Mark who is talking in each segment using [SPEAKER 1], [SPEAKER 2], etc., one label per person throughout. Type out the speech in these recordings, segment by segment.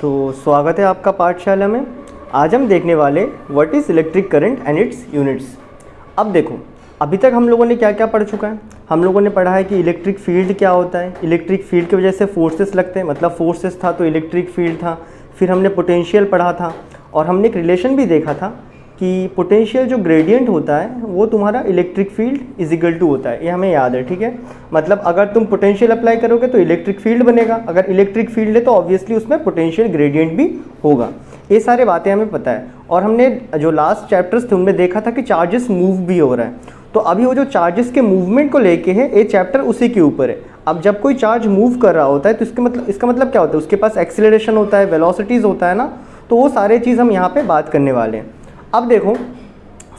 [SPEAKER 1] तो स्वागत है आपका पाठशाला में। आज हम देखने वाले what is electric current and it's units. अब देखो, अभी तक हम लोगों ने क्या क्या पढ़ चुका है। हम लोगों ने पढ़ा है कि इलेक्ट्रिक फील्ड क्या होता है। इलेक्ट्रिक फील्ड की वजह से फोर्सेस लगते हैं, मतलब फोर्सेस था तो इलेक्ट्रिक फील्ड था। फिर हमने पोटेंशियल पढ़ा था और हमने एक रिलेशन भी देखा था कि पोटेंशियल जो ग्रेडियंट होता है वो तुम्हारा electric field is equal to होता है। ये हमें याद है, ठीक है। मतलब अगर तुम पोटेंशियल अप्लाई करोगे तो इलेक्ट्रिक फील्ड बनेगा, अगर इलेक्ट्रिक फील्ड है तो ऑब्वियसली उसमें पोटेंशियल ग्रेडियंट भी होगा। ये सारे बातें हमें पता है। और हमने जो लास्ट चैप्टर्स थे उनमें देखा था कि चार्जेस मूव भी हो रहा है। तो अभी वो जो चार्जेस के मूवमेंट को लेके है ये चैप्टर उसी के ऊपर है। अब जब कोई चार्ज मूव कर रहा होता है तो इसका मतलब क्या होता है, उसके पास एक्सीलरेशन होता है, वेलोसिटीज़ होता है ना। तो वो सारे चीज़ हम यहाँ पे बात करने वाले हैं। अब देखो,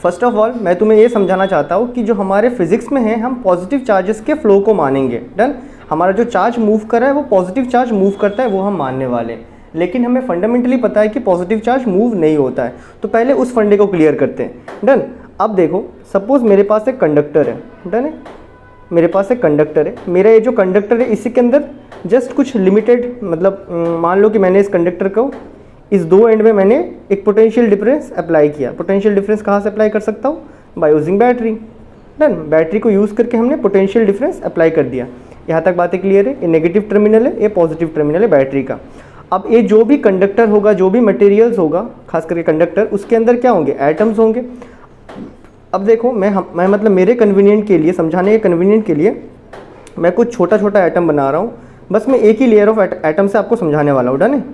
[SPEAKER 1] फर्स्ट ऑफ ऑल मैं तुम्हें ये समझाना चाहता हूँ कि जो हमारे फिजिक्स में है हम पॉजिटिव चार्जेस के फ्लो को मानेंगे। डन। हमारा जो चार्ज मूव कर रहा है वो पॉजिटिव चार्ज मूव करता है, वो हम मानने वाले हैं। लेकिन हमें फंडामेंटली पता है कि पॉजिटिव चार्ज मूव नहीं होता है। तो पहले उस फंडे को क्लियर करते हैं। डन। अब देखो, सपोज मेरे पास एक कंडक्टर है। डन है, मेरे पास एक कंडक्टर है। मेरा ये जो कंडक्टर है इसी के अंदर जस्ट कुछ लिमिटेड, मतलब मान लो कि मैंने इस कंडक्टर को इस दो एंड में मैंने एक पोटेंशियल डिफरेंस अप्लाई किया। पोटेंशियल डिफरेंस कहाँ से अप्लाई कर सकता हूँ? By using battery. Done. Battery को यूज़ करके हमने पोटेंशियल डिफरेंस अप्लाई कर दिया। यहाँ तक बातें क्लियर है। ये नेगेटिव टर्मिनल है, ये पॉजिटिव टर्मिनल है बैटरी का। अब ये जो भी कंडक्टर होगा, जो भी मटेरियल्स होगा, खास करके कंडक्टर, उसके अंदर क्या होंगे? एटम्स होंगे। अब देखो, मैं मतलब मेरे कन्वीनियंट के लिए, समझाने के कन्वीनियंट के लिए मैं कुछ छोटा छोटा एटम बना रहा हूँ। बस मैं एक ही लेयर ऑफ एटम से आपको समझाने वाला हूँ। डन है,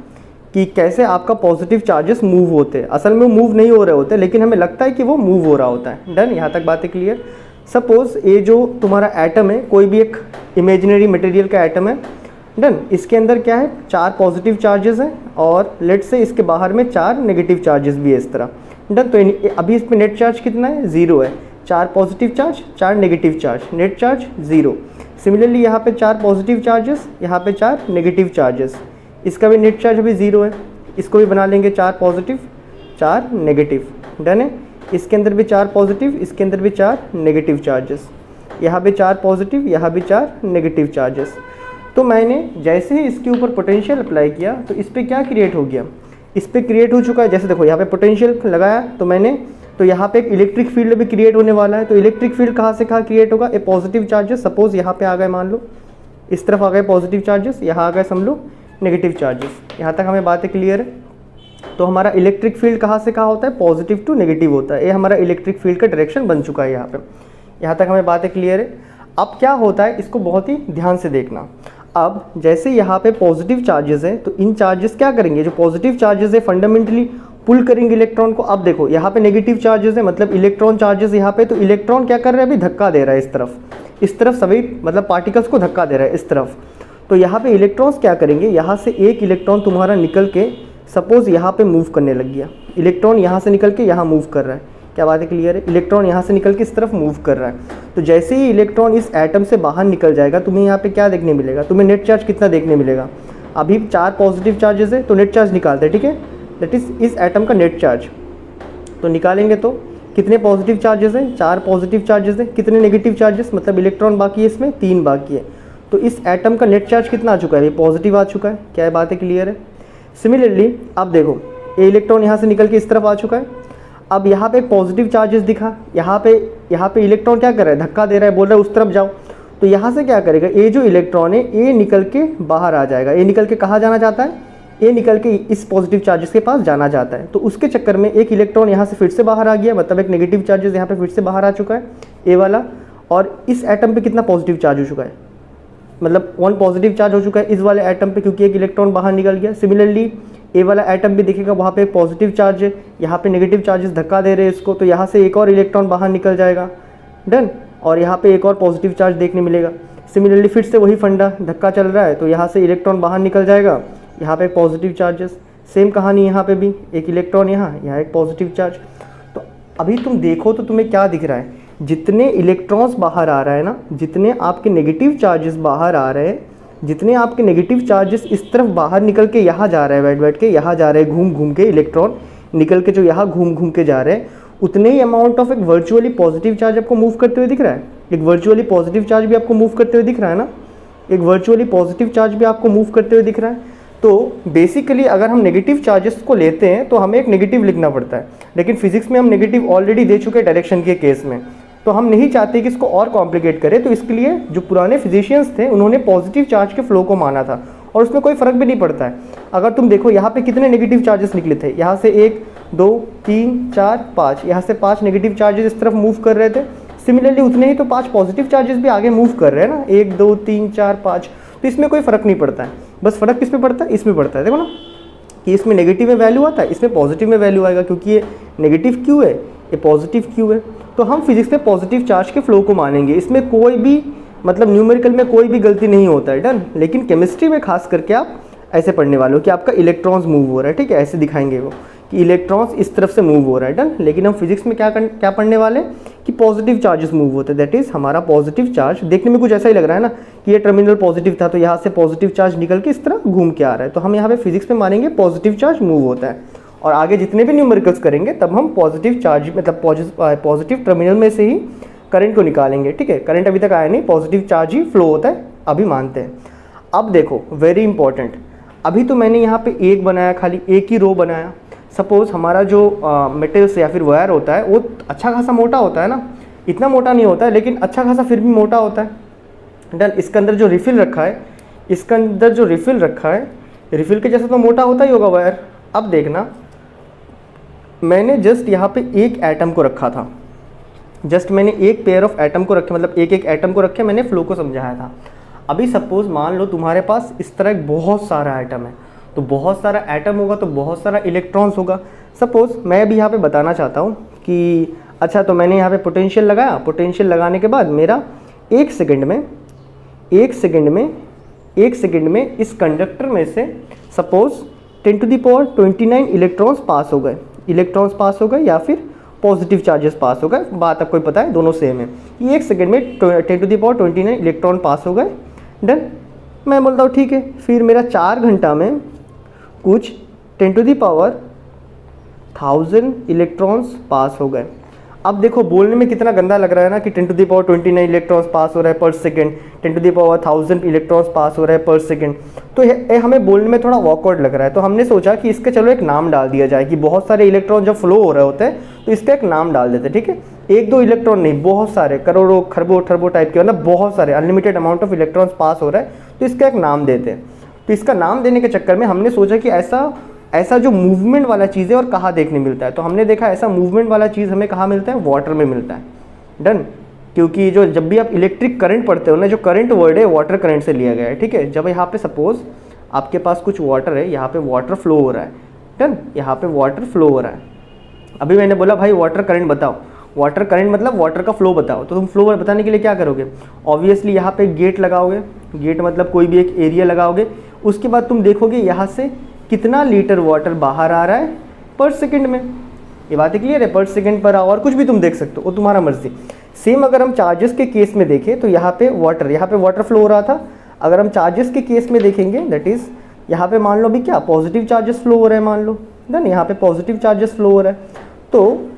[SPEAKER 1] कि कैसे आपका पॉजिटिव चार्जेस मूव होते हैं। असल में मूव नहीं हो रहे होते, लेकिन हमें लगता है कि वो मूव हो रहा होता है। डन। यहाँ तक बातें क्लियर। सपोज ये जो तुम्हारा एटम है, कोई भी एक इमेजिनरी मटेरियल का एटम है। डन। इसके अंदर क्या है? 4 पॉजिटिव चार्जेस हैं और लेट से इसके बाहर में 4 नेगेटिव चार्जेस भी है इस तरह। डन। तो अभी इस पर नेट चार्ज कितना है? 0 है। 4 positive charge, 4 negative charge, net charge 0। Similarly यहाँ पे 4 पॉजिटिव चार्जेस, यहाँ पे 4 नेगेटिव चार्जेस, इसका भी नेट चार्ज अभी 0 है। इसको भी बना लेंगे 4 पॉजिटिव 4 नेगेटिव। डन है। इसके अंदर भी 4 पॉजिटिव, इसके अंदर भी 4 नेगेटिव चार्जेस, यहाँ भी 4 पॉजिटिव, यहाँ भी 4 नेगेटिव चार्जेस। तो मैंने जैसे ही इसके ऊपर पोटेंशियल अप्लाई किया तो इस पर क्या क्रिएट हो गया? इस पर क्रिएट हो चुका है। जैसे देखो, यहाँ पे पोटेंशियल लगाया तो मैंने, तो यहाँ पे एक इलेक्ट्रिक फील्ड भी क्रिएट होने वाला है। तो इलेक्ट्रिक फील्ड कहाँ से कहाँ क्रिएट होगा? ये पॉजिटिव चार्जेस सपोज यहाँ पे आ गए, मान लो इस तरफ आ गए पॉजिटिव चार्जेस, यहाँ आ गए समझ लो नेगेटिव चार्जेस। यहाँ तक हमें बातें क्लियर है। तो हमारा इलेक्ट्रिक फील्ड कहाँ से कहाँ होता है? पॉजिटिव टू नेगेटिव होता है। ये हमारा इलेक्ट्रिक फील्ड का डायरेक्शन बन चुका है यहाँ पे। यहाँ तक हमें बातें क्लियर है। अब क्या होता है, इसको बहुत ही ध्यान से देखना। अब जैसे यहाँ पे पॉजिटिव चार्जेस है तो इन चार्जेस क्या करेंगे? जो पॉजिटिव चार्जेस है फंडामेंटली पुल करेंगे इलेक्ट्रॉन को। अब देखो, यहाँ पे नेगेटिव चार्जेस है, मतलब इलेक्ट्रॉन चार्जेस यहाँ पे, तो इलेक्ट्रॉन क्या कर रहा है? अभी धक्का दे रहा है इस तरफ सभी मतलब पार्टिकल्स को धक्का दे रहा है इस तरफ। तो यहाँ पे इलेक्ट्रॉन्स क्या करेंगे? यहाँ से एक इलेक्ट्रॉन तुम्हारा निकल के सपोज यहाँ पे मूव करने लग गया। इलेक्ट्रॉन यहाँ से निकल के यहाँ मूव कर रहा है। क्या बात है क्लियर है? इलेक्ट्रॉन यहाँ से निकल के इस तरफ मूव कर रहा है। तो जैसे ही इलेक्ट्रॉन इस एटम से बाहर निकल जाएगा, तुम्हें यहाँ पे क्या देखने मिलेगा? तुम्हें नेट चार्ज कितना देखने मिलेगा? अभी 4 पॉजिटिव चार्जेस है तो नेट चार्ज निकालते हैं, ठीक है। दैट इज इस एटम का नेट चार्ज। तो निकालेंगे तो कितने पॉजिटिव चार्जेस हैं? 4 पॉजिटिव चार्जेस हैं। कितने नेगेटिव चार्जेस, मतलब इलेक्ट्रॉन बाकी है इसमें? 3 बाकी है। तो इस एटम का नेट चार्ज कितना आ चुका है? ये पॉजिटिव आ चुका है। क्या है बातें क्लियर है? सिमिलरली अब देखो, ये इलेक्ट्रॉन यहाँ से निकल के इस तरफ आ चुका है। अब यहाँ पे पॉजिटिव चार्जेस दिखा, यहाँ पे इलेक्ट्रॉन क्या कर रहा है? धक्का दे रहा है, बोल रहा है उस तरफ जाओ। तो यहाँ से क्या करेगा? ये जो इलेक्ट्रॉन है ये निकल के बाहर आ जाएगा। ये निकल के कहाँ जाना चाहता है? ये निकल के इस पॉजिटिव चार्जेस के पास जाना चाहता है। तो उसके चक्कर में एक इलेक्ट्रॉन यहाँ से फिर से बाहर आ गया, मतलब एक नेगेटिव चार्जेस यहाँ पे फिर से बाहर आ चुका है, ए वाला। और इस एटम पे कितना पॉजिटिव चार्ज हो चुका है? मतलब 1 पॉजिटिव चार्ज हो चुका है इस वाले एटम पे, क्योंकि एक इलेक्ट्रॉन बाहर निकल गया। सिमिलरली ए वाला एटम भी दिखेगा, वहाँ पे एक पॉजिटिव चार्ज है, यहाँ पे नेगेटिव चार्जेस धक्का दे रहे हैं इसको, तो यहाँ से एक और इलेक्ट्रॉन बाहर निकल जाएगा। डन। और यहाँ पे एक और पॉजिटिव चार्ज देखने मिलेगा। सिमिलरली फिर से वही फंडा, धक्का चल रहा है तो यहाँ से इलेक्ट्रॉन बाहर निकल जाएगा, यहाँ पे पॉजिटिव चार्जेस। सेम कहानी यहाँ पे भी, एक इलेक्ट्रॉन यहाँ एक पॉजिटिव चार्ज। तो अभी तुम देखो तो तुम्हें क्या दिख रहा है? जितने इलेक्ट्रॉन्स बाहर आ रहा है ना, जितने आपके नेगेटिव चार्जेस बाहर आ रहे हैं, जितने आपके नेगेटिव चार्जेस इस तरफ बाहर निकल के यहाँ जा रहा है, बैठ के यहाँ जा रहे हैं, घूम घूम के इलेक्ट्रॉन निकल के जो यहाँ घूम घूम के जा रहे हैं, उतने ही अमाउंट ऑफ एक वर्चुअली पॉजिटिव चार्ज आपको मूव करते हुए दिख रहा है। एक वर्चुअली पॉजिटिव चार्ज भी आपको मूव करते हुए दिख रहा है ना, एक वर्चुअली पॉजिटिव चार्ज भी आपको मूव करते हुए दिख रहा है। तो बेसिकली अगर हम नेगेटिव चार्जेस को लेते हैं तो हमें एक नेगेटिव लिखना पड़ता है, लेकिन फिजिक्स में हम नेगेटिव ऑलरेडी दे चुके हैं डायरेक्शन के केस में, तो हम नहीं चाहते कि इसको और कॉम्प्लिकेट करें। तो इसके लिए जो पुराने फिजिशियंस थे उन्होंने पॉजिटिव चार्ज के फ्लो को माना था और उसमें कोई फ़र्क भी नहीं पड़ता है। अगर तुम देखो यहाँ पे कितने नेगेटिव चार्जेस निकले थे, यहाँ से 1 2 3 4 5, यहाँ से 5 नेगेटिव चार्जेस इस तरफ मूव कर रहे थे। सिमिलरली उतने ही तो 5 पॉजिटिव चार्जेस भी आगे मूव कर रहे हैं ना, 1 2 3 4 5। तो इसमें कोई फ़र्क नहीं पड़ता है, बस फ़र्क किस में पड़ता है, इसमें पड़ता है। देखो ना कि इसमें नेगेटिव में वैल्यू आता है, इसमें पॉजिटिव में वैल्यू आएगा, क्योंकि ये नेगेटिव क्यू है, ये पॉजिटिव क्यू है। तो हम फिजिक्स में पॉजिटिव चार्ज के फ्लो को मानेंगे, इसमें कोई भी मतलब न्यूमेरिकल में कोई भी गलती नहीं होता है, डन। लेकिन केमिस्ट्री में खास करके आप ऐसे पढ़ने वाले हो कि आपका इलेक्ट्रॉन्स मूव हो रहा है, ठीक है, ऐसे दिखाएंगे वो कि इलेक्ट्रॉन्स इस तरफ से मूव हो रहा है, डन। लेकिन हम फिजिक्स में क्या पढ़ने वाले कि पॉजिटिव चार्जेस मूव होते हैं, दैट इज़ हमारा पॉजिटिव चार्ज। देखने में कुछ ऐसा ही लग रहा है ना कि ये टर्मिनल पॉजिटिव था, तो यहाँ से पॉजिटिव चार्ज निकल के इस तरह घूम के आ रहा है, तो हम यहाँ पे फिजिक्स में मानेंगे पॉजिटिव चार्ज मूव होता है। और आगे जितने भी न्यूमेरिकल्स करेंगे तब हम पॉजिटिव चार्ज मतलब पॉजिटिव टर्मिनल में से ही करंट को निकालेंगे, ठीक है। करंट अभी तक आया नहीं, पॉजिटिव चार्ज ही फ्लो होता है, अभी मानते हैं। अब देखो वेरी इंपॉर्टेंट, अभी तो मैंने यहाँ पे एक बनाया, खाली एक ही रो बनाया। सपोज़ हमारा जो मेटल्स या फिर वायर होता है वो अच्छा खासा मोटा होता है ना, इतना मोटा नहीं होता है लेकिन अच्छा खासा फिर भी मोटा होता है, डन। इसके अंदर जो रिफिल रखा है, इसके अंदर जो रिफिल रखा है, रिफिल के जैसा तो मोटा होता ही होगा वायर। अब देखना, मैंने जस्ट यहाँ पे एक एटम को रखा था, जस्ट मैंने एक पेयर ऑफ एटम को रखे, मतलब एक एक एटम को रखे मैंने फ्लो को समझाया था। अभी सपोज़ मान लो तुम्हारे पास इस तरह बहुत सारा एटम है, तो बहुत सारा एटम होगा तो बहुत सारा इलेक्ट्रॉन्स होगा। सपोज़ मैं अभी यहाँ पे बताना चाहता हूँ कि अच्छा, तो मैंने यहाँ पे पोटेंशियल लगाया, पोटेंशियल लगाने के बाद मेरा एक सेकंड में इस कंडक्टर में से सपोज़ 10⁻29 इलेक्ट्रॉन्स पास हो गए या फिर पॉजिटिव चार्जेस पास हो गए, बात आपको पता है दोनों सेम है। ये एक सेकंड में 10⁻29 इलेक्ट्रॉन पास हो गए, डन। मैं बोलता हूँ ठीक है, फिर मेरा 4 घंटा में कुछ 10⁻1000 इलेक्ट्रॉन्स पास हो गए। अब देखो बोलने में कितना गंदा लग रहा है ना कि 10⁻29 इलेक्ट्रॉन्स पास हो रहा है पर सेकेंड, 10⁻1000 इलेक्ट्रॉन्स पास हो रहा है पर सेकेंड, तो ये हमें बोलने में थोड़ा ऑकवर्ड लग रहा है। तो हमने सोचा कि इसका चलो एक नाम डाल दिया जाए कि बहुत सारे इलेक्ट्रॉन जब फ्लो हो रहे होते हैं तो इसका एक नाम डाल देते हैं, ठीक है। 1-2 इलेक्ट्रॉन नहीं, बहुत सारे करोड़ों खरबों टर्बो टाइप के, मतलब बहुत सारे अनलिमिटेड अमाउंट ऑफ इलेक्ट्रॉन्स पास हो रहा है, तो इसका एक नाम देते हैं। तो इसका नाम देने के चक्कर में हमने सोचा कि ऐसा जो मूवमेंट वाला चीज़ है और कहाँ देखने मिलता है, तो हमने देखा ऐसा मूवमेंट वाला चीज़ हमें कहाँ मिलता है, वाटर में मिलता है, डन। क्योंकि जो जब भी आप इलेक्ट्रिक करंट पढ़ते हो ना, जो करंट वर्ड है वाटर करंट से लिया गया है, ठीक है। जब यहाँ पे सपोज आपके पास कुछ वाटर है, यहाँ पे वाटर फ्लो हो रहा है, डन, यहाँ पे वाटर फ्लो हो रहा है। अभी मैंने बोला भाई वाटर करंट बताओ, वाटर करंट मतलब वाटर का फ्लो बताओ, तो तुम फ्लो बताने के लिए क्या करोगे, ऑब्वियसली यहाँ पे गेट लगाओगे, गेट मतलब कोई भी एक एरिया लगाओगे। उसके बाद तुम देखोगे यहाँ से कितना लीटर वाटर बाहर आ रहा है पर सेकंड में। ये बातें क्लियर है, पर सेकंड पर और कुछ भी तुम देख सकते हो, वो तुम्हारा मर्जी। सेम अगर हम चार्जेस के केस में देखें तो यहाँ पे वाटर फ्लो हो रहा था। अगर हम चार्जेस के केस में देखेंगे, दैट इज़ यहाँ पे मान लो भी क्या पॉजिटिव चार्जेस फ्लो हो रहे हैं, मान लो डन, यहाँ पे पॉजिटिव चार्जेस फ्लो हो रहा है, तो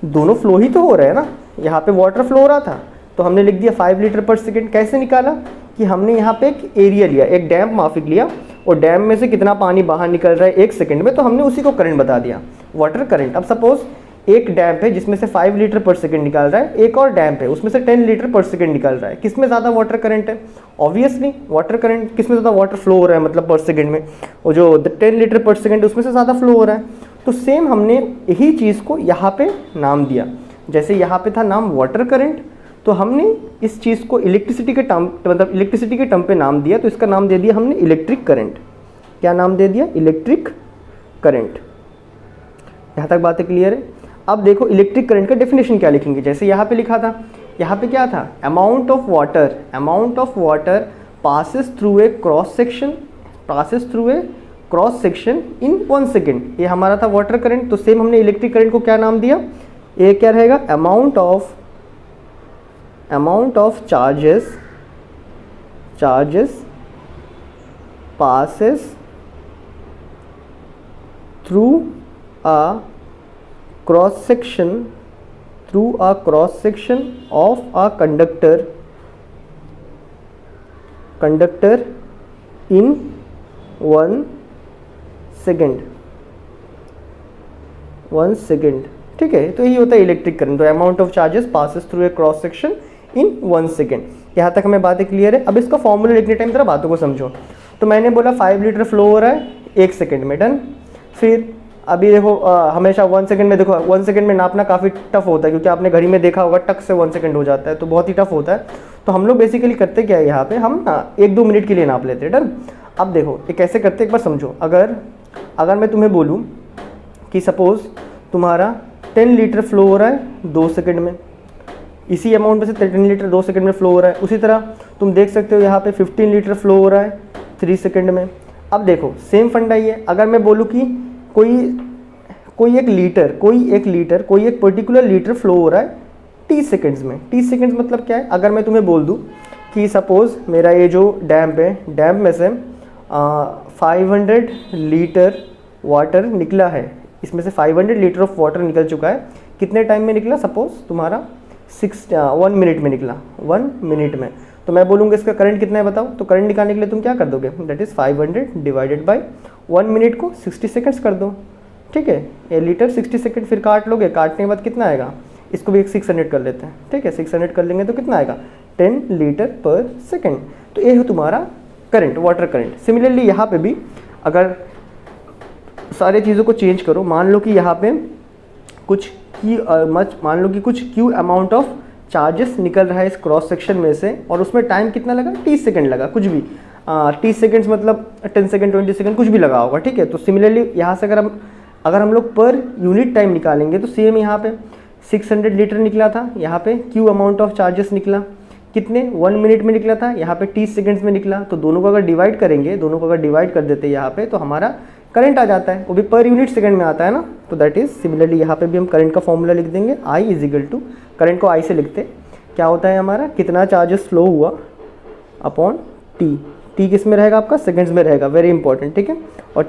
[SPEAKER 1] दोनों फ्लो ही तो हो रहे हैं ना। यहाँ पे वाटर फ्लो हो रहा था तो हमने लिख दिया 5 लीटर पर सेकेंड। कैसे निकाला कि हमने यहाँ पे एक एरिया लिया, एक डैम माफिक लिया, और डैम में से कितना पानी बाहर निकल रहा है 1 सेकंड में, तो हमने उसी को करंट बता दिया, वाटर करंट। अब सपोज एक डैम है जिसमें से 5 लीटर पर सेकंड निकल रहा है, एक और डैम है उसमें से 10 लीटर पर सेकंड निकल रहा है, किसमें ज़्यादा वाटर करंट है, ऑब्वियसली वाटर करंट, किसमें ज़्यादा वाटर फ्लो हो रहा है मतलब पर सेकंड में, और जो 10 लीटर पर सेकंड उसमें से ज़्यादा फ्लो हो रहा है। तो सेम हमने यही चीज़ को यहाँ पे नाम दिया, जैसे यहाँ पे था नाम वाटर करंट, तो हमने इस चीज़ को इलेक्ट्रिसिटी के टर्म मतलब इलेक्ट्रिसिटी के टर्म पे नाम दिया, तो इसका नाम दे दिया हमने इलेक्ट्रिक करंट। क्या नाम दे दिया, इलेक्ट्रिक करंट। यहाँ तक बातें क्लियर है। अब देखो इलेक्ट्रिक करंट का डेफिनेशन क्या लिखेंगे, जैसे यहाँ पे लिखा था, यहाँ पे क्या था, amount of water passes through a cross section in 1 second, ये हमारा था वाटर करंट। तो सेम हमने इलेक्ट्रिक करंट को क्या नाम दिया, ये क्या रहेगा, amount of charges passes through a cross section of a conductor in 1 second, 1 second, ठीक है। तो यही होता है इलेक्ट्रिक करंट, तो amount of charges passes through a cross section in 1 second. यहाँ तक हमें बातें क्लियर है। अब इसका फॉर्मूला लिखने टाइम जरा बातों को समझो। तो मैंने बोला 5 लीटर फ्लो हो रहा है 1 सेकेंड में, डन। फिर अभी देखो हमेशा 1 सेकेंड में, देखो 1 सेकेंड में नापना काफ़ी टफ होता है, क्योंकि आपने घड़ी में देखा होगा टक से 1 सेकेंड हो जाता है, तो बहुत ही टफ होता है। तो हम लोग बेसिकली करते क्या है, यहाँ पे हम 1-2 मिनट के लिए नाप लेते हैं, डन। अब देखो ये कैसे करते हैं एक बार समझो। अगर मैं तुम्हें बोलूँ कि सपोज़ तुम्हारा 10 लीटर फ्लो हो रहा है 2 सेकेंड में, इसी अमाउंट में से 10 लीटर 2 सेकेंड में फ्लो हो रहा है। उसी तरह तुम देख सकते हो यहाँ पे 15 लीटर फ्लो हो रहा है 3 सेकेंड में। अब देखो सेम फंडा ही है। अगर मैं बोलूँ कि कोई एक पर्टिकुलर लीटर फ्लो हो रहा है 30 सेकेंड्स में। 30 सेकेंड्स मतलब क्या है, अगर मैं तुम्हें बोल दूँ कि सपोज़ मेरा ये जो डैम्प है, डैम्प में से 500 लीटर वाटर निकला है, इसमें से 500 लीटर ऑफ वाटर निकल चुका है। कितने टाइम में निकला, सपोज़ तुम्हारा 1 मिनट में निकला, 1 मिनट में। तो मैं बोलूँगा इसका करंट कितना है बताओ। तो करंट निकालने के लिए तुम क्या कर दोगे, that is 500 divided by 1 minute को 60 सेकेंड्स कर दो, ठीक है। ये लीटर 60 सेकेंड, फिर काट लोगे, काटने के बाद कितना आएगा, इसको भी 600 कर लेते हैं, ठीक है। 600 कर लेंगे तो कितना आएगा, 10 लीटर पर सेकेंड। तो ये है तुम्हारा करंट, वाटर करंट। सिमिलरली यहाँ पे भी अगर सारे चीज़ों को चेंज करो, मान लो कि यहाँ पे कुछ क्यू अमाउंट ऑफ चार्जेस निकल रहा है इस क्रॉस सेक्शन में से, और उसमें टाइम कितना लगा, 30 सेकेंड लगा, कुछ भी 30 सेकेंड्स मतलब 10 सेकेंड 20 सेकेंड कुछ भी लगा होगा, ठीक है। तो सिमिलरली यहाँ से अगर हम लोग पर यूनिट टाइम निकालेंगे तो सेम यहाँ पे 600 लीटर निकला था, यहाँ पे क्यू अमाउंट ऑफ चार्जेस निकला कितने, 1 मिनट में निकला था, यहाँ पे 30 सेकेंड्स में निकला। तो दोनों को अगर डिवाइड करेंगे, दोनों को अगर डिवाइड कर देते हैं यहाँ पे, तो हमारा करंट आ जाता है, वो भी पर यूनिट सेकंड में आता है ना। तो दैट इज सिमिलरली यहाँ पे भी हम करंट का फॉर्मूला लिख देंगे, I is equal to, current को I से लिखते, क्या होता है हमारा, कितना चार्जेस फ्लो हुआ अपॉन टी किस में रहेगा आपका, सेकंड्स में रहेगा, वेरी इंपॉर्टेंट, ठीक है। और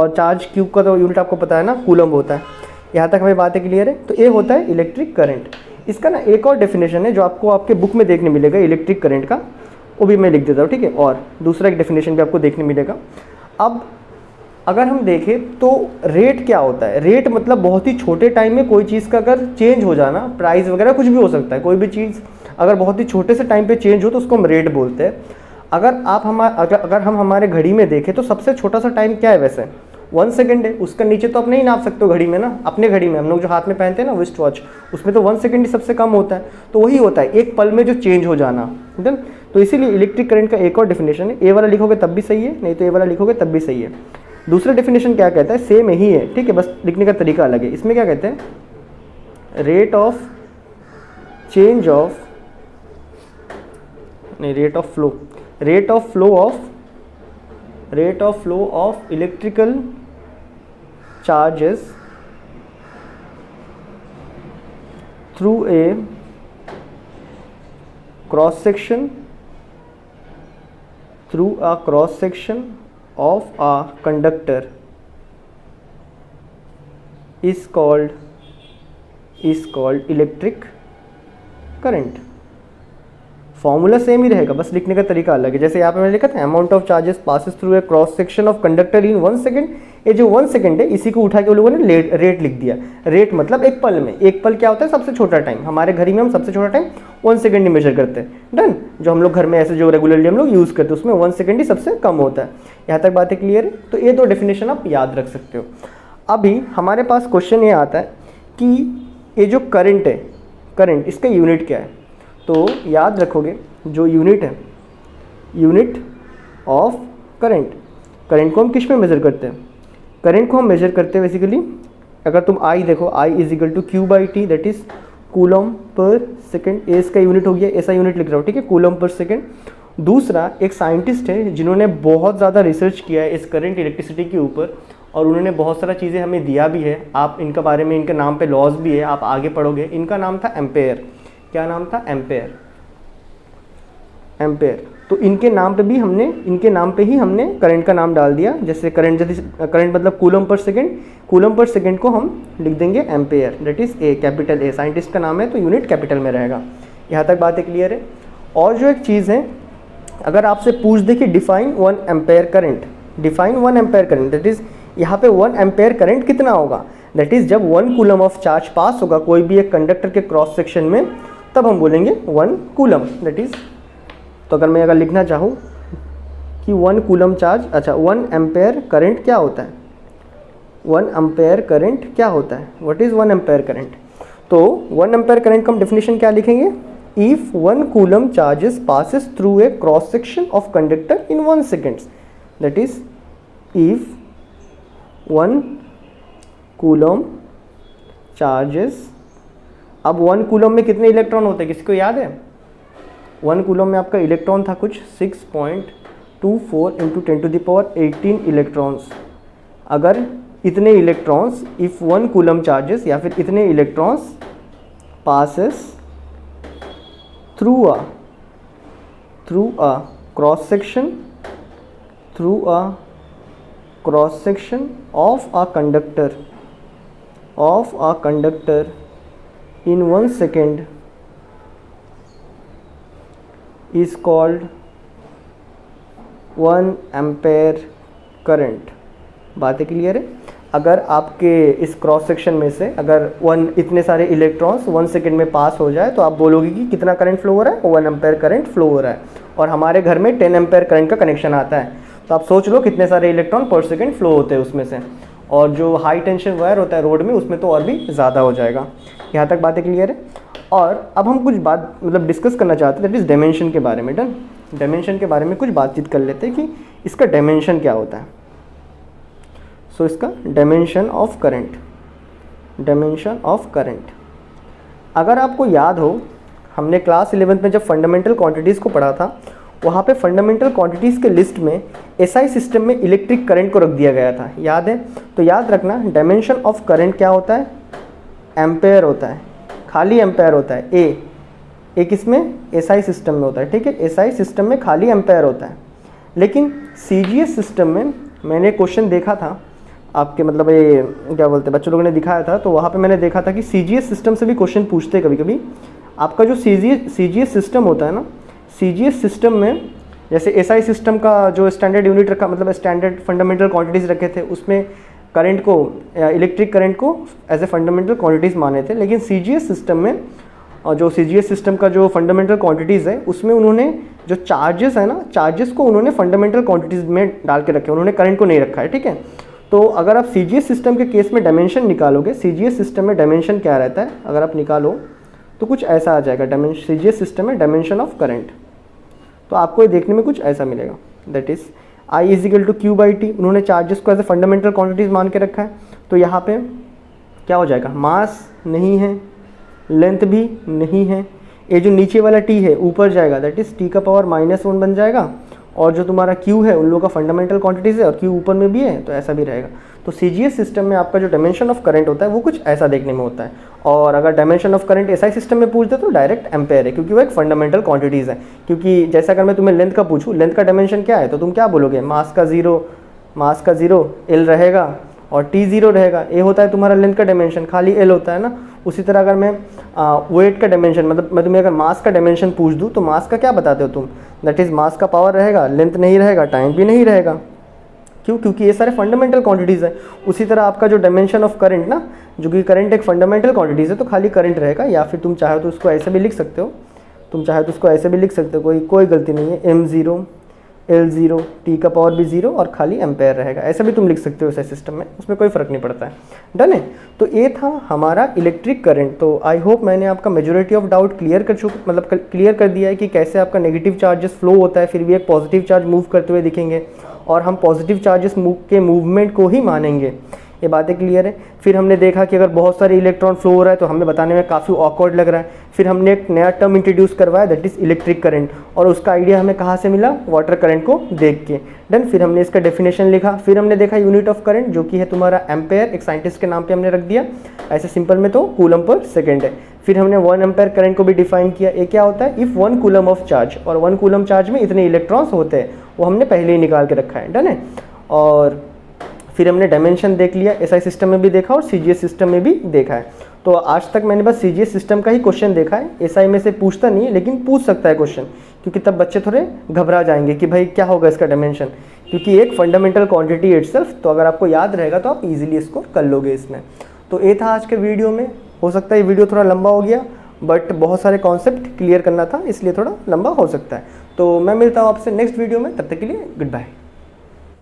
[SPEAKER 1] चार्ज क्यूब का तो यूनिट आपको पता है ना, कूलम होता है। यहाँ तक हमें बातें क्लियर है। तो ये होता है इलेक्ट्रिक करंट। इसका ना एक और डेफिनेशन है जो आपको आपके बुक में देखने मिलेगा इलेक्ट्रिक करंट का, वो भी मैं लिख देता हूँ, ठीक है। और दूसरा एक डेफिनेशन भी आपको देखने मिलेगा। अब अगर हम देखें तो रेट क्या होता है, रेट मतलब बहुत ही छोटे टाइम में कोई चीज़ का अगर चेंज हो जाना, प्राइस वगैरह कुछ भी हो सकता है, कोई भी चीज़ अगर बहुत ही छोटे से टाइम पे चेंज हो तो उसको हम रेट बोलते हैं। अगर हम हमारे घड़ी में देखें तो सबसे छोटा सा टाइम क्या है वैसे, 1 सेकेंड है। उसका नीचे तो आप नहीं नाप सकते हो घड़ी में ना, अपने घड़ी में हम लोग जो हाथ में पहनते हैं ना वेस्ट वॉच, उसमें तो 1 सेकेंड ही सबसे कम होता है। तो वही होता है एक पल में जो चेंज हो जाना, डन। तो इसीलिए इलेक्ट्रिक करंट का एक और डेफिनेशन है, ए वाला लिखोगे तब भी सही है, नहीं तो ए वाला लिखोगे तब भी सही है। दूसरा डेफिनेशन क्या कहता है, सेम ही है, ठीक है, बस लिखने का तरीका अलग है। इसमें क्या कहते हैं, rate of flow of electrical charges through a cross section of a conductor is called electric current। Formula same ही रहेगा, बस लिखने का तरीका अलग है। जैसे यहाँ पे मैंने लिखा था amount of charges passes through a cross section of conductor in 1 second, ये जो 1 सेकेंड है इसी को उठा के उन लोगों ने रेट लिख दिया। रेट मतलब एक पल में, एक पल क्या होता है, सबसे छोटा टाइम। हमारे घड़ी में हम सबसे छोटा टाइम 1 सेकेंड ही मेजर करते हैं, डन। जो हम लोग घर में ऐसे जो रेगुलरली हम लोग यूज़ करते हैं उसमें 1 सेकेंड ही सबसे कम होता है। यहाँ तक बातें क्लियर है। तो ये 2 डेफिनेशन आप याद रख सकते हो। अभी हमारे पास क्वेश्चन ये आता है कि ये जो करंट है, करंट इसका यूनिट क्या है। तो याद रखोगे जो यूनिट है, यूनिट ऑफ करंट, करंट को हम किस में मेज़र करते हैं, करंट को हम मेज़र करते हैं बेसिकली, अगर तुम I देखो, I is equal to Q by T, that is coulomb per second. ए इसका यूनिट हो गया, ऐसा यूनिट लिख रहा हूँ, ठीक है, कूलम पर सेकेंड। दूसरा एक साइंटिस्ट है जिन्होंने बहुत ज़्यादा रिसर्च किया है इस करंट इलेक्ट्रिसिटी के ऊपर, और उन्होंने बहुत सारा चीज़ें हमें दिया भी है। आप इनके बारे में, इनके नाम पे लॉज भी है, आप आगे पढ़ोगे। इनका नाम था एम्पेयर। क्या नाम था, एम्पेयर। तो इनके नाम पे ही हमने करंट का नाम डाल दिया। जैसे करंट मतलब कूलम पर सेकेंड को हम लिख देंगे ampere, that is a, capital A. Scientist का नाम है तो यूनिट कैपिटल में रहेगा। यहाँ तक बातें क्लियर है। और जो एक चीज़ है, अगर आपसे पूछ दे कि define 1 ampere current, define 1 ampere current, that is यहाँ पे 1 एम्पेयर करंट कितना होगा, दैट इज़ जब 1 कूलम ऑफ चार्ज पास होगा कोई भी एक कंडक्टर के क्रॉस सेक्शन में, तब हम बोलेंगे 1 कूलम, दैट इज़। तो अगर लिखना चाहूँ कि 1 कूलम चार्ज, अच्छा 1 एम्पेयर करंट क्या होता है, 1 एम्पेयर करंट क्या होता है, व्हाट इज़ 1 एम्पेयर करंट। तो 1 एम्पेयर करंट का हम डेफिनेशन क्या लिखेंगे, if 1 coulomb charges passes through a cross section of conductor in 1 seconds, that is if 1 coulomb charges. अब 1 कूलम में कितने इलेक्ट्रॉन होते हैं, किसी को याद है? 1 कूलम में आपका इलेक्ट्रॉन था कुछ 6.24 × 10⁻18 इलेक्ट्रॉन्स। अगर इतने इलेक्ट्रॉन्स, इफ 1 कूलम चार्जेस या फिर इतने electrons passes through a cross section of a conductor in 1 second is called 1 ampere current. बातें क्लियर है? अगर आपके इस क्रॉस सेक्शन में से अगर इतने सारे इलेक्ट्रॉन्स 1 सेकेंड में पास हो जाए तो आप बोलोगे कि कितना करंट फ्लो हो रहा है, 1 एम्पेयर करंट फ्लो हो रहा है। और हमारे घर में 10 एम्पेयर करंट का कनेक्शन आता है, तो आप सोच लो कितने सारे इलेक्ट्रॉन पर सेकेंड फ्लो होते हैं उसमें से। और जो हाई टेंशन वायर होता है रोड में, उसमें तो और भी ज़्यादा हो जाएगा। यहाँ तक बातें क्लियर है? और अब हम कुछ बात डिस्कस करना चाहते हैं, दैट इज़ डायमेंशन के बारे में। डन, डायमेंशन के बारे में कुछ बातचीत कर लेते हैं कि इसका डायमेंशन क्या होता है। सो इसका डायमेंशन ऑफ करंट, अगर आपको याद हो, हमने क्लास 11th में जब फंडामेंटल क्वांटिटीज़ को पढ़ा था, वहाँ पे फंडामेंटल क्वांटिटीज़ के लिस्ट में एसआई सिस्टम में इलेक्ट्रिक करंट को रख दिया गया था, याद है? तो याद रखना डायमेंशन ऑफ करंट क्या होता है, एम्पेयर होता है, खाली एम्पेयर होता है। ए किसमें, एसआई सिस्टम में होता है, ठीक है? एसआई सिस्टम में खाली एम्पेयर होता है। लेकिन सीजीएस सिस्टम में मैंने क्वेश्चन देखा था आपके, मतलब ये क्या बोलते हैं, बच्चों लोगों ने दिखाया था, तो वहाँ पे मैंने देखा था कि सीजीएस सिस्टम से भी क्वेश्चन पूछते हैं कभी कभी। आपका जो सीजीएस सिस्टम होता है ना, सीजीएस सिस्टम में जैसे एसआई सिस्टम का जो स्टैंडर्ड यूनिट रखा, मतलब स्टैंडर्ड फंडामेंटल क्वांटिटीज़ रखे थे, उसमें करंट को, इलेक्ट्रिक करंट को एज ए फंडामेंटल क्वांटिटीज़ माने थे। लेकिन सीजीएस सिस्टम में, जो सीजीएस सिस्टम का जो फंडामेंटल क्वांटिटीज़ है, उसमें उन्होंने जो चार्जेस है ना, चार्जेस को उन्होंने फंडामेंटल क्वांटिटीज़ में डाल के रखे, उन्होंने करंट को नहीं रखा है, ठीक है? तो अगर आप सीजीएस सिस्टम के केस में डायमेंशन निकालोगे, सीजीएस सिस्टम में डायमेंशन क्या रहता है, अगर आप निकालो तो कुछ ऐसा आ जाएगा, सीजीएस सिस्टम में डायमेंशन ऑफ करंट। तो आपको ये देखने में कुछ ऐसा मिलेगा, दैट इज़ I = Q/T। उन्होंने चार्जेस को एज ए फंडामेंटल क्वांटिटीज़ मान के रखा है। तो यहाँ पे क्या हो जाएगा, मास नहीं है, लेंथ भी नहीं है, ये जो नीचे वाला T है ऊपर जाएगा, दैट इज़ T⁻⁻1 बन जाएगा। और जो तुम्हारा Q है उन लोगों का फंडामेंटल क्वांटिटीज़ है, और Q ऊपर में भी है, तो ऐसा भी रहेगा। तो सीजीएस सिस्टम में आपका जो डायमेंशन ऑफ करंट होता है वो कुछ ऐसा देखने में होता है। और अगर dimension of current SI system में पूछ दे तो डायरेक्ट एम्पेयर है, क्योंकि वो एक फंडामेंटल क्वांटिटीज़ है। क्योंकि जैसा अगर मैं तुम्हें लेंथ का पूछूँ, लेंथ का डायमेंशन क्या है, तो तुम क्या बोलोगे, मास का जीरो एल रहेगा और T0 रहेगा। ए होता है तुम्हारा लेंथ का डायमेंशन, खाली एल होता है ना। उसी तरह अगर मैं वेट का डायमेंशन, मतलब मैं तुम्हें अगर मास का डायमेंशन पूछ दूँ तो मास का क्या बताते हो तुम, दैट इज़ मास का पावर रहेगा, लेंथ नहीं रहेगा, टाइम भी नहीं रहेगा। क्यों? क्योंकि ये सारे फंडामेंटल क्वांटिटीज़ है। उसी तरह आपका जो डायमेंशन ऑफ करंट ना, जो कि करंट एक फंडामेंटल क्वांटिटीज़ है, तो खाली करंट रहेगा। या फिर तुम चाहे तो उसको ऐसे भी लिख सकते हो, कोई गलती नहीं है, M0 L0 T का पावर भी 0 और खाली एम्पेयर रहेगा, ऐसा भी तुम लिख सकते हो ऐसे सिस्टम में, उसमें कोई फ़र्क नहीं पड़ता है। डन है? तो ये था हमारा इलेक्ट्रिक करंट। तो आई होप मैंने आपका मेजॉरिटी ऑफ डाउट क्लियर कर दिया है कि कैसे आपका नेगेटिव चार्जेस फ्लो होता है, फिर भी एक पॉजिटिव चार्ज मूव करते हुए दिखेंगे, और हम पॉजिटिव चार्जेस के मूवमेंट को ही मानेंगे। ये बातें क्लियर है? फिर हमने देखा कि अगर बहुत सारे इलेक्ट्रॉन फ्लो हो रहा है तो हमें बताने में काफ़ी ऑकवर्ड लग रहा है। फिर हमने एक नया टर्म इंट्रोड्यूस करवाया, दैट इज़ इलेक्ट्रिक करंट, और उसका आइडिया हमें कहाँ से मिला, वाटर करंट को देख के। डन। फिर हमने इसका डेफिनेशन लिखा, फिर हमने देखा यूनिट ऑफ करंट जो कि है तुम्हारा एम्पेयर, एक साइंटिस्ट के नाम पे हमने रख दिया, ऐसे सिंपल में तो कूलम पर सेकेंड है। फिर हमने 1 एम्पेयर करंट को भी डिफाइन किया। ये क्या होता है, इफ़ 1 कूलम ऑफ चार्ज, और 1 कूलम चार्ज में इतने इलेक्ट्रॉन्स होते हैं, वो हमने पहले ही निकाल के रखा है। डन है? और फिर हमने डायमेंशन देख लिया, एसआई सिस्टम में भी देखा और सीजीएस सिस्टम में भी देखा है। तो आज तक मैंने बस सीजीएस सिस्टम का ही क्वेश्चन देखा है, एसआई में से पूछता नहीं है, लेकिन पूछ सकता है क्वेश्चन, क्योंकि तब बच्चे थोड़े घबरा जाएंगे कि भाई क्या होगा इसका डायमेंशन, क्योंकि एक फंडामेंटल क्वांटिटी इटसेल्फ, तो अगर आपको याद रहेगा तो आप इजीली स्कोर कर लोगे इसमें। तो ये था आज के वीडियो में। हो सकता है ये वीडियो थोड़ा लंबा हो गया, बट बहुत सारे कॉन्सेप्ट क्लियर करना था इसलिए थोड़ा लंबा हो सकता है। तो मैं मिलता हूँ आपसे नेक्स्ट वीडियो में, तब तक के लिए गुड बाय।